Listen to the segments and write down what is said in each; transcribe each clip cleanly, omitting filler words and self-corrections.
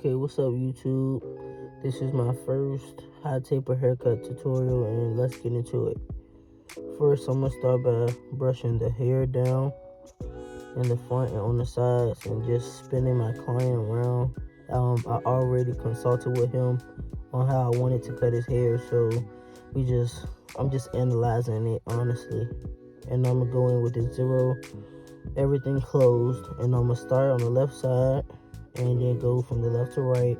Okay, what's up YouTube? This is my first high taper haircut tutorial and let's get into it. First, I'm gonna start by brushing the hair down in the front and on the sides and just spinning my client around. I already consulted with him on how I wanted to cut his hair, so I'm just analyzing it honestly. And I'm gonna go in with the zero, everything closed, and I'm gonna start on the left side and then go from the left to right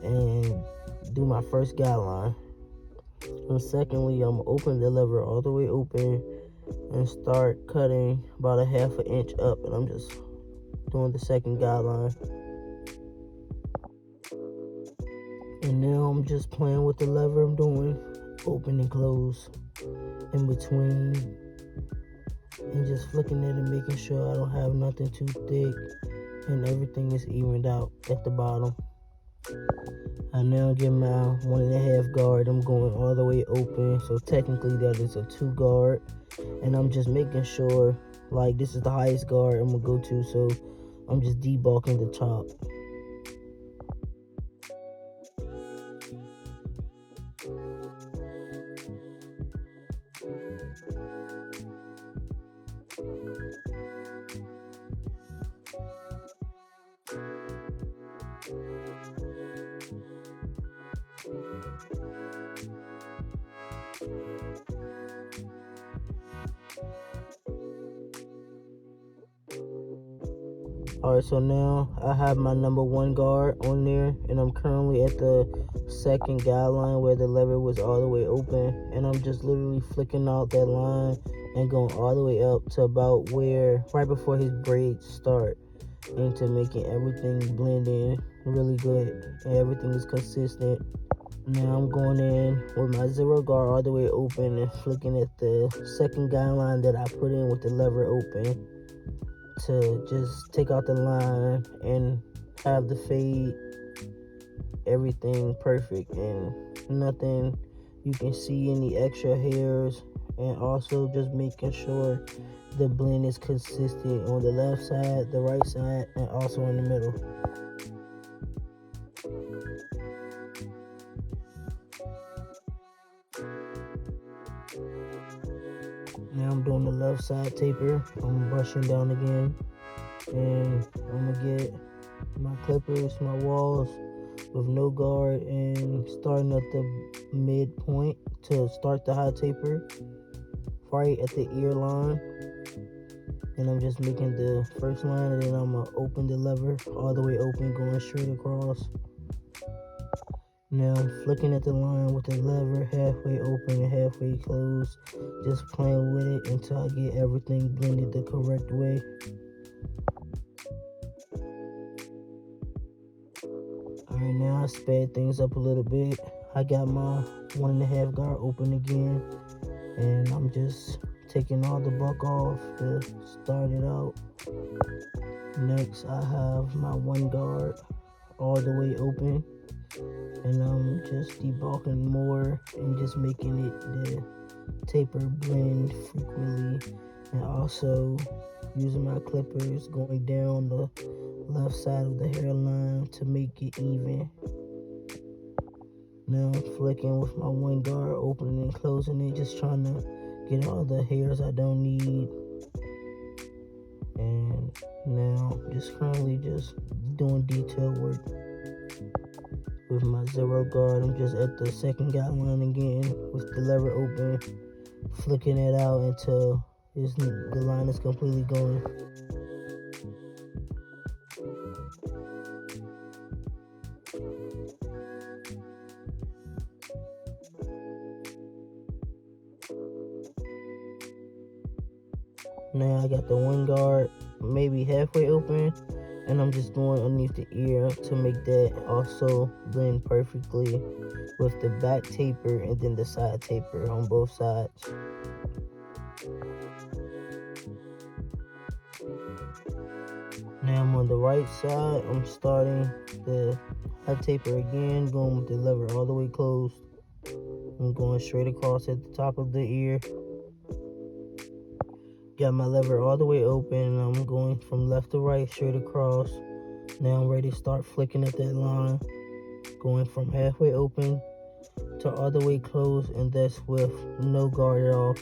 and do my first guideline. And secondly, I'm gonna open the lever all the way open and start cutting about a half an inch up, and I'm just doing the second guideline. And now I'm just playing with the lever. I'm doing open and close in between and just flicking it and making sure I don't have nothing too thick and everything is evened out at the bottom. I now get my 1.5 guard. I'm going all the way open, so technically that is a 2 guard, and I'm just making sure like this is the highest guard I'm gonna go to, so I'm just debulking the top. Alright, so now I have my number 1 guard on there, and I'm currently at the second guideline where the lever was all the way open, and I'm just literally flicking out that line and going all the way up to about where, right before his braids start, into making everything blend in really good and everything is consistent. Now I'm going in with my 0 guard all the way open and flicking at the second guideline that I put in with the lever open to just take out the line and have the fade, everything perfect and nothing you can see any extra hairs, and also just making sure the blend is consistent on the left side, the right side, and also in the middle. Now I'm doing the left side taper. I'm brushing down again, and I'm gonna get my clippers, my walls with no guard, and starting at the midpoint to start the high taper right at the ear line. And I'm just making the first line, and then I'm gonna open the lever all the way open, going straight across. Now I'm flicking at the line with the lever halfway open and halfway closed, just playing with it until I get everything blended the correct way. Alright, now I sped things up a little bit. I got my 1.5 guard open again, and I'm just taking all the buck off to start it out. Next, I have my 1 guard all the way open, and I'm just debulking more and just making it the taper blend frequently, and also using my clippers going down the left side of the hairline to make it even. Now I'm flicking with my 1 guard, opening and closing it, just trying to get all the hairs I don't need. And now just currently just doing detail work with my 0 guard. I'm just at the second guideline again with the lever open, flicking it out until the line is completely going. Now I got the 1 guard maybe halfway open, and I'm just going underneath the ear to make that also blend perfectly with the back taper and then the side taper on both sides. Now I'm on the right side. I'm starting the high taper again, going with the lever all the way closed. I'm going straight across at the top of the ear. Got my lever all the way open, and I'm going from left to right straight across. Now I'm ready to start flicking at that line, going from halfway open to all the way closed, and that's with no guard at all.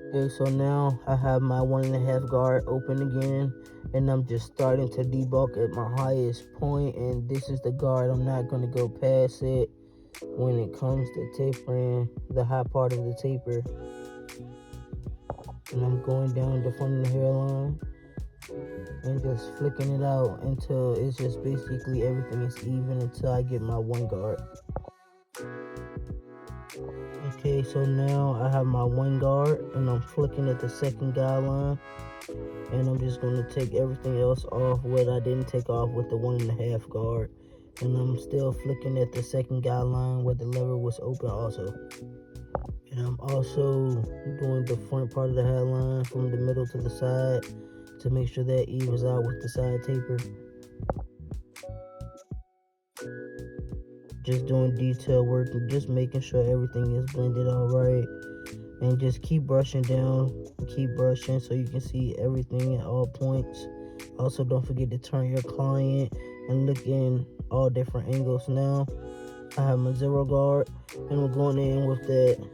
Okay, so now I have my 1.5 guard open again, and I'm just starting to debulk at my highest point, and this is the guard. I'm not going to go past it when it comes to tapering the high part of the taper. And I'm going down the front of the hairline and just flicking it out until it's just basically everything is even until I get my 1 guard. Okay, so now I have my 1 guard and I'm flicking at the second guideline, and I'm just going to take everything else off what I didn't take off with the 1.5 guard, and I'm still flicking at the second guideline where the lever was open also. And I'm also doing the front part of the hairline from the middle to the side to make sure that evens out with the side taper. Just doing detail work and just making sure everything is blended all right. And just keep brushing down, keep brushing so you can see everything at all points. Also, don't forget to turn your client and look in all different angles. Now, I have my 0 guard, and we're going in with that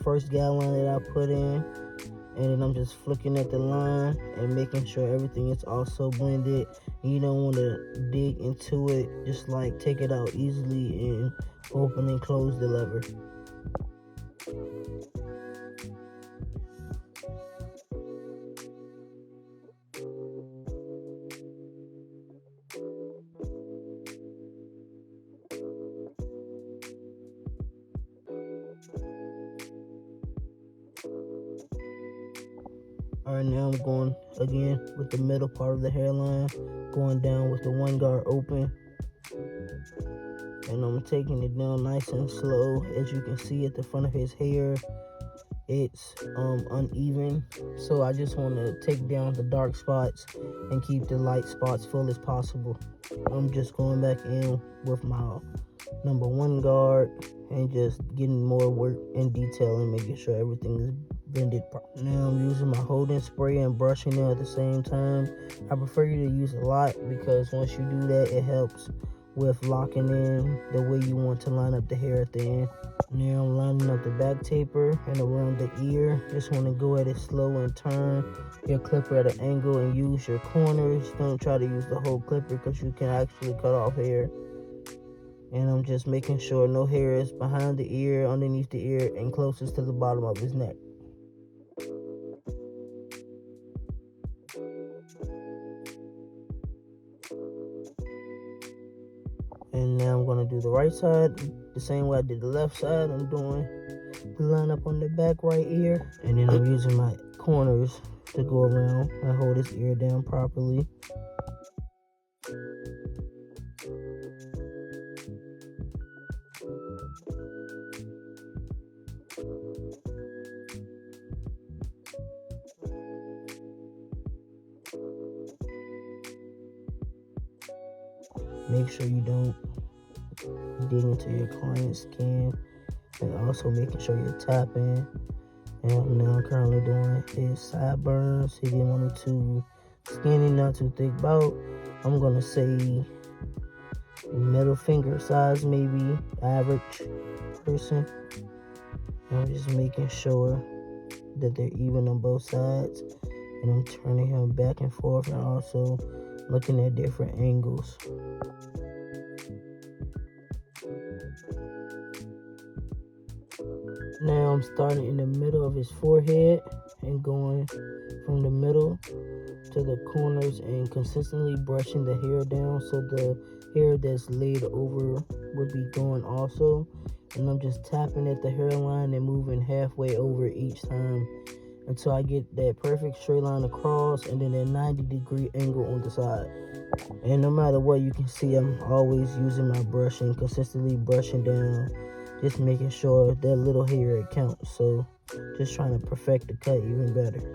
first guideline that I put in, and then I'm just flicking at the line and making sure everything is also blended. You don't want to dig into it, just like take it out easily and open and close the lever. Alright, now I'm going again with the middle part of the hairline, going down with the 1 guard open, and I'm taking it down nice and slow. As you can see at the front of his hair, it's uneven, so I just want to take down the dark spots and keep the light spots full as possible. I'm just going back in with my number 1 guard and just getting more work and detail and making sure everything is blended properly. Now I'm using my holding spray and brushing it at the same time. I prefer you to use a lot because once you do that, it helps with locking in the way you want to line up the hair at the end. Now I'm lining up the back taper and around the ear. Just want to go at it slow and turn your clipper at an angle and use your corners. Don't try to use the whole clipper because you can actually cut off hair. And I'm just making sure no hair is behind the ear, underneath the ear, and closest to the bottom of his neck. And now I'm going to do the right side the same way I did the left side. I'm doing the line up on the back right ear, and then I'm using my corners to go around and hold his ear down properly. Make sure you don't dig into your client's skin, and also making sure you're tapping. And now I'm currently doing his sideburns. He didn't want it too skinny, not too thick. About, I'm gonna say, middle finger size, maybe average person. And I'm just making sure that they're even on both sides, and I'm turning him back and forth and also looking at different angles. Now I'm starting in the middle of his forehead and going from the middle to the corners and consistently brushing the hair down so the hair that's laid over would be going also. And I'm just tapping at the hairline and moving halfway over each time until I get that perfect straight line across and then that 90-degree angle on the side. And no matter what, you can see I'm always using my brushing, consistently brushing down, just making sure that little hair it counts. So just trying to perfect the cut even better.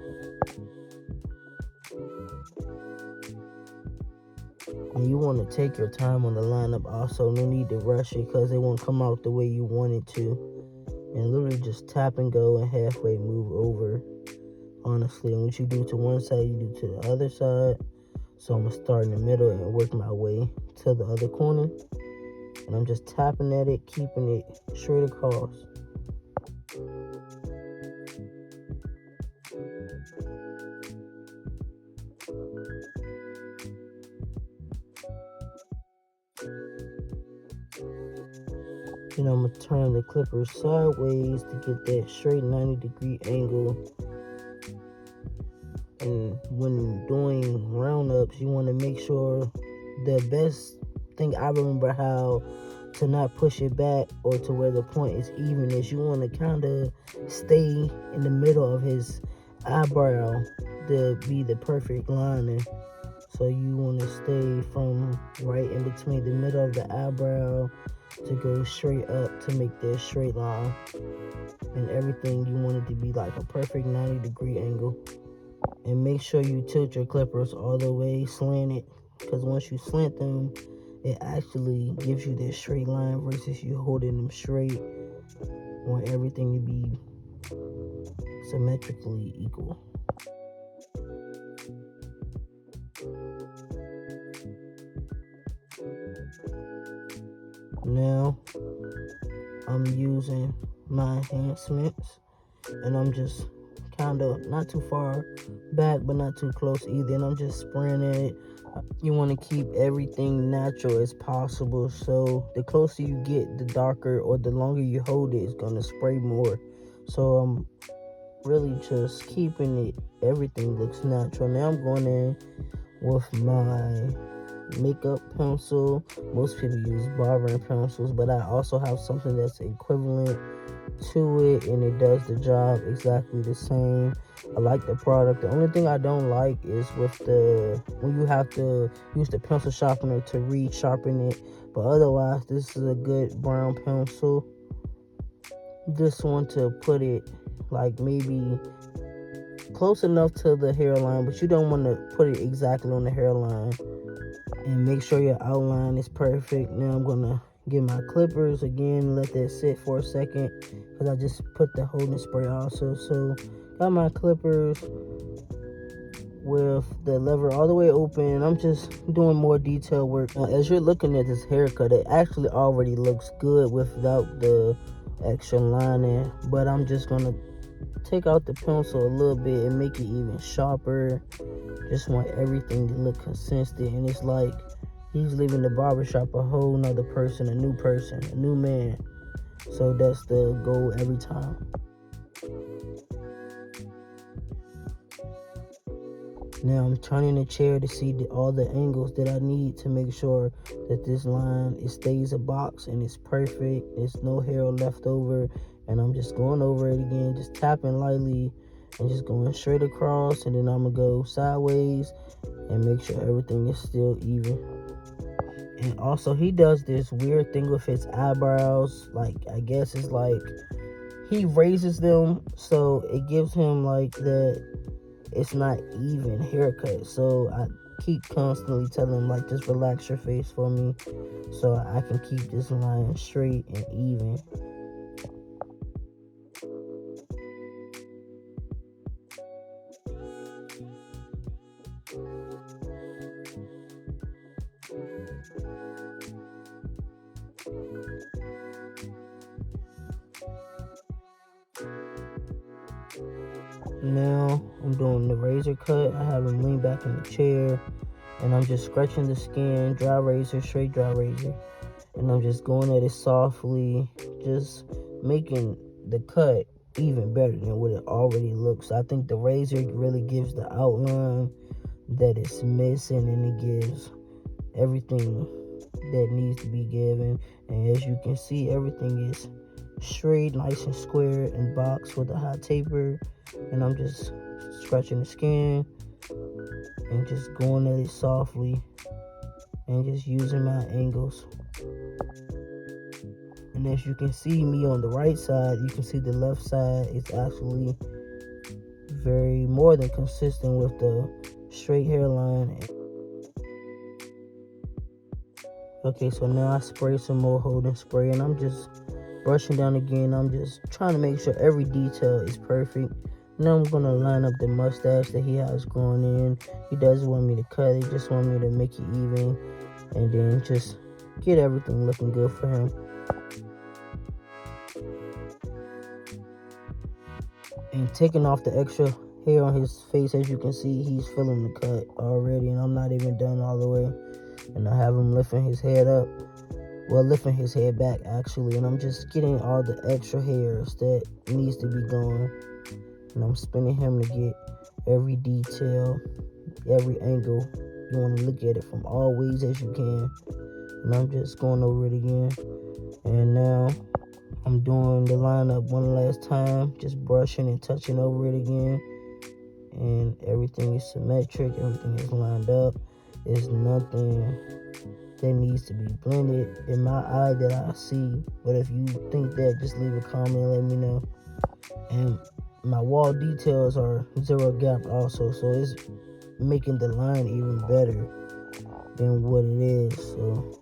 And you want to take your time on the lineup also. No need to rush it because it won't come out the way you want it to. and literally just tap and go and halfway move over, honestly. And what you do to one side, you do to the other side. So I'm gonna start in the middle and work my way to the other corner, and I'm just tapping at it, keeping it straight across. Then I'm gonna turn the clipper sideways to get that straight 90-degree angle. And when doing roundups, you want to make sure, the best thing I remember how to not push it back or to where the point is even is, you want to kind of stay in the middle of his eyebrow to be the perfect lining. So you want to stay from right in between the middle of the eyebrow to go straight up to make that straight line. And everything, you want it to be like a perfect 90-degree angle. And make sure you tilt your clippers all the way slanted, because once you slant them, it actually gives you that straight line versus you holding them straight. Want everything to be symmetrically equal. Now I'm using my enhancements, and I'm just kind of not too far back but not too close either, and I'm just spraying it. You want to keep everything natural as possible, so the closer you get, the darker, or the longer you hold it, it's gonna spray more. So I'm really just keeping it, everything looks natural. Now I'm going in with my makeup pencil. Most people use barbering pencils, but I also have something that's equivalent to it, and it does the job exactly the same. I like the product. The only thing I don't like is when you have to use the pencil sharpener to re-sharpen it. But otherwise, this is a good brown pencil. This one to put it like maybe close enough to the hairline, but you don't want to put it exactly on the hairline. And make sure your outline is perfect. Now I'm gonna get my clippers again, let that sit for a second, because I just put the holding spray also. So got my clippers with the lever all the way open. I'm just doing more detail work. Now, as you're looking at this haircut, it actually already looks good without the extra lining, but I'm just gonna take out the pencil a little bit and make it even sharper. Just want everything to look consistent, and it's like he's leaving the barbershop a whole nother person, a new man. So that's the goal every time. Now I'm turning the chair to see all the angles that I need to make sure that this line, it stays a box and it's perfect. There's no hair left over, and I'm just going over it again, just tapping lightly and just going straight across, and then I'm gonna go sideways and make sure everything is still even. And also, he does this weird thing with his eyebrows, like I guess it's like he raises them, so it gives him like that it's not even haircut. So I keep constantly telling him, like, just relax your face for me so I can keep this line straight and even. Now I'm doing the razor cut. I have him lean back in the chair, and I'm just scratching the skin, dry razor, straight dry razor, and I'm just going at it softly, just making the cut even better than what it already looks. I think the razor really gives the outline that it's missing, and it gives everything that needs to be given. And as you can see, everything is straight, nice and square and boxed with a hot taper. And I'm just scratching the skin and just going at it softly and just using my angles. And as you can see me on the right side, you can see the left side is actually very more than consistent with the straight hairline. Okay, so now I spray some more holding spray, and I'm just brushing down again. I'm just trying to make sure every detail is perfect. Now I'm gonna line up the mustache that he has growing in. He doesn't want me to cut it, just want me to make it even, and then just get everything looking good for him. And taking off the extra hair on his face, as you can see, he's feeling the cut already, and I'm not even done all the way. And I have him lifting his head up, well, lifting his head back actually, and I'm just getting all the extra hairs that needs to be gone, and I'm spinning him to get every detail, every angle. You want to look at it from all ways as you can, and I'm just going over it again. And now I'm doing the lineup one last time, just brushing and touching over it again, and everything is symmetric, everything is lined up. There's nothing that needs to be blended in my eye that I see, but if you think that, just leave a comment and let me know. And my wall details are 0 gap also, so it's making the line even better than what it is. So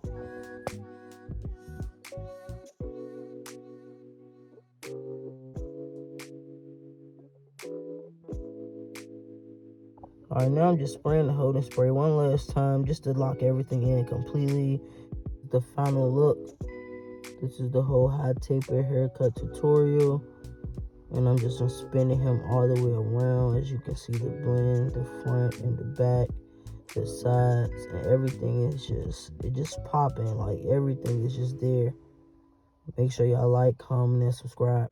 alright, now I'm just spraying the holding spray one last time just to lock everything in completely. The final look. This is the whole high taper haircut tutorial, and I'm just spinning him all the way around. As you can see, the blend, the front and the back, the sides, and everything is just popping. Like, everything is just there. Make sure y'all like, comment, and subscribe.